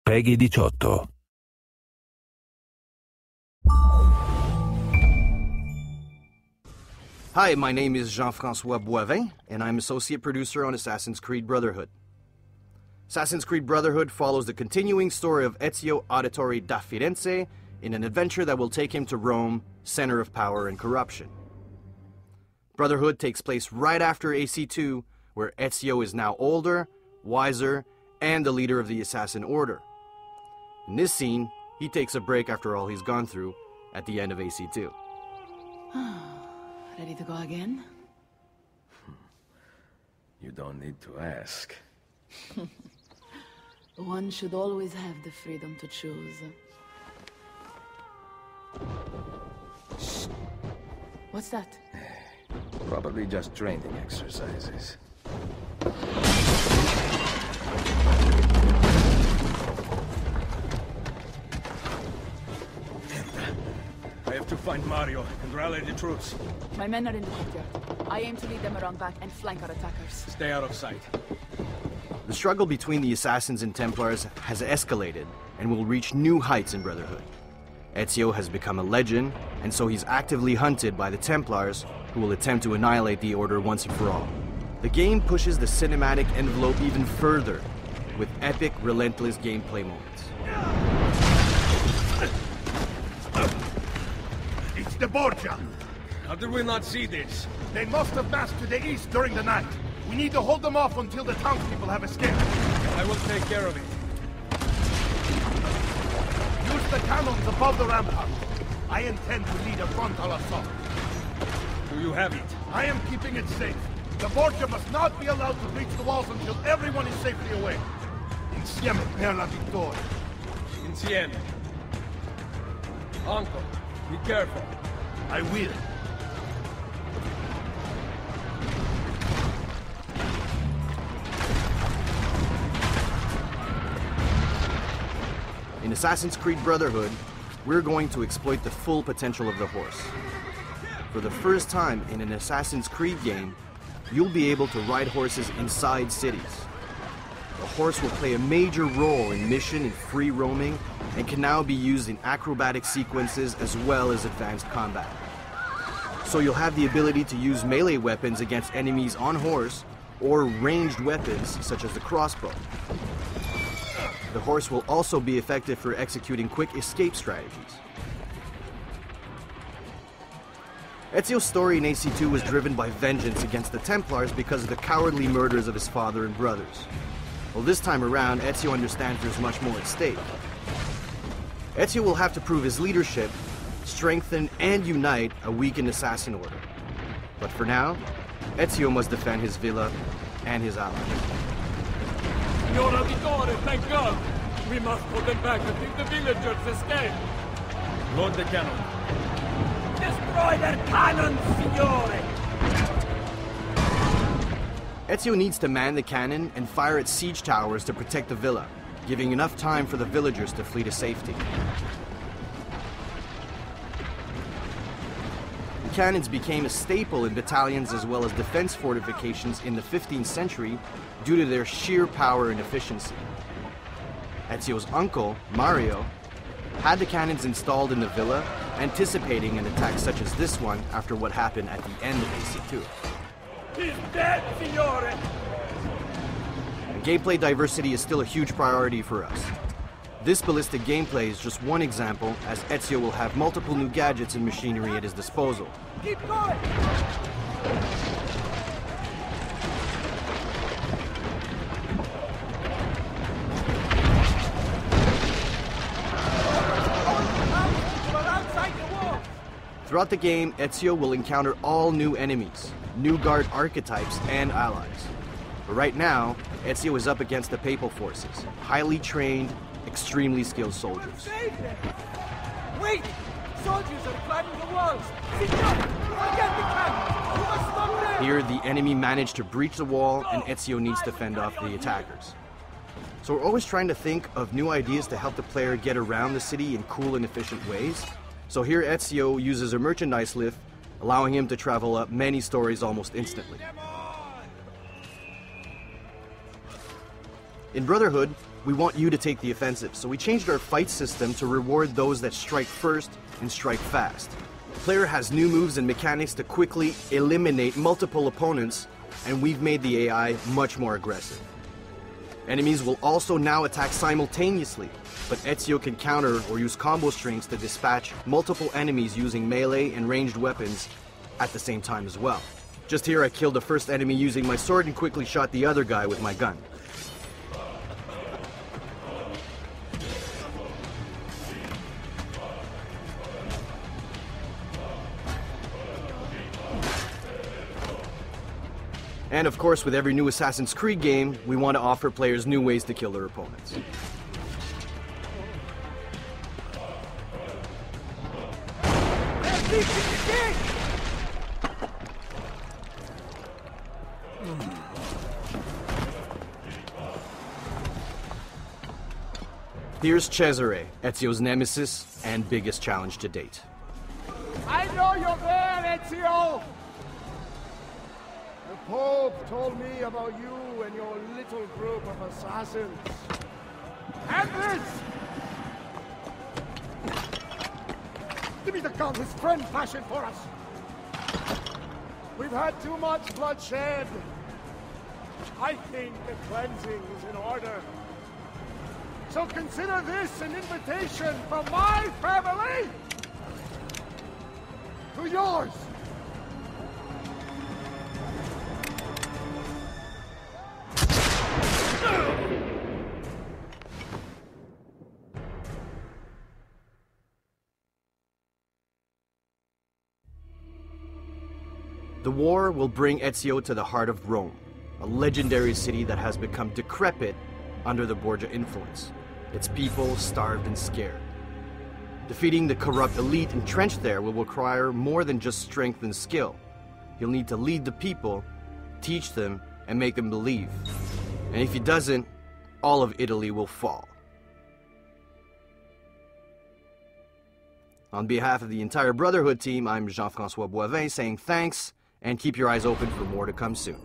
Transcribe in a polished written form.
Peggy 18. Hi, my name is Jean-François Boivin, and I'm associate producer on Assassin's Creed BrotherhooD. Assassin's Creed BrotherhooD follows the continuing story of Ezio Auditore da Firenze in an adventure that will take him to Rome, center of power and corruption. BrotherhooD takes place right after AC2, where Ezio is now older, wiser, and the leader of the Assassin Order. In this scene, he takes a break after all he's gone through at the end of AC2. Ready to go again? You don't need to ask. One should always have the freedom to choose. Shh. What's that? Probably just training exercises. I have to find Mario and rally the troops. My men are in the courtyard. I aim to lead them around back and flank our attackers. Stay out of sight. The struggle between the Assassins and Templars has escalated and will reach new heights in BrotherhooD. Ezio has become a legend, and so he's actively hunted by the Templars, who will attempt to annihilate the Order once and for all. The game pushes the cinematic envelope even further, with epic, relentless gameplay moments. It's the Borgia! How did we not see this? They must have massed to the east during the night. We need to hold them off until the townspeople have escaped. I will take care of it. Use the cannons above the rampart. I intend to lead a frontal assault. Do you have it? I am keeping it safe. The Borgia must not be allowed to breach the walls until everyone is safely away. Insieme per la vittoria. Insieme. Uncle, be careful. I will. In Assassin's Creed BrotherhooD, we're going to exploit the full potential of the horse. For the first time in an Assassin's Creed game, you'll be able to ride horses inside cities. The horse will play a major role in mission and free roaming, and can now be used in acrobatic sequences as well as advanced combat. So you'll have the ability to use melee weapons against enemies on horse, or ranged weapons such as the crossbow. The horse will also be effective for executing quick escape strategies. Ezio's story in AC2 was driven by vengeance against the Templars because of the cowardly murders of his father and brothers. Well, this time around, Ezio understands there's much more at stake. Ezio will have to prove his leadership, strengthen and unite a weakened assassin order. But for now, Ezio must defend his villa and his allies. Signora Vittoria, thank God! We must hold them back until the villagers escape! Load the cannon. Destroy their cannons, signore! Ezio needs to man the cannon and fire at siege towers to protect the villa, giving enough time for the villagers to flee to safety. The cannons became a staple in battalions as well as defense fortifications in the 15th century due to their sheer power and efficiency. Ezio's uncle, Mario, had the cannons installed in the villa, anticipating an attack such as this one after what happened at the end of AC2. He's dead, signore! Gameplay diversity is still a huge priority for us. This ballistic gameplay is just one example, as Ezio will have multiple new gadgets and machinery at his disposal. Keep going! Throughout the game, Ezio will encounter all new enemies, new guard archetypes, and allies. But right now, Ezio is up against the Papal forces, highly trained, extremely skilled soldiers. Wait! Soldiers are climbing the walls! Signore, forget the cannons! You must stop them! Here, the enemy managed to breach the wall, and Ezio needs to fend off the attackers. So we're always trying to think of new ideas to help the player get around the city in cool and efficient ways. So here Ezio uses a merchandise lift, allowing him to travel up many stories almost instantly. In Brotherhood, we want you to take the offensive, so we changed our fight system to reward those that strike first and strike fast. The player has new moves and mechanics to quickly eliminate multiple opponents, and we've made the AI much more aggressive. Enemies will also now attack simultaneously, but Ezio can counter or use combo strings to dispatch multiple enemies using melee and ranged weapons at the same time as well. Just here I killed the first enemy using my sword and quickly shot the other guy with my gun. And of course, with every new Assassin's Creed game, we want to offer players new ways to kill their opponents. Here's Cesare, Ezio's nemesis and biggest challenge to date. I know you're there, Ezio! The Pope told me about you and your little group of assassins. And this! Give me the gun his friend fashioned for us! We've had too much bloodshed. I think the cleansing is in order. So consider this an invitation from my family to yours. The war will bring Ezio to the heart of Rome, a legendary city that has become decrepit under the Borgia influence, its people starved and scared. Defeating the corrupt elite entrenched there will require more than just strength and skill. You'll need to lead the people, teach them, and make them believe. And if he doesn't, all of Italy will fall. On behalf of the entire Brotherhood team, I'm Jean-François Boivin saying thanks, and keep your eyes open for more to come soon.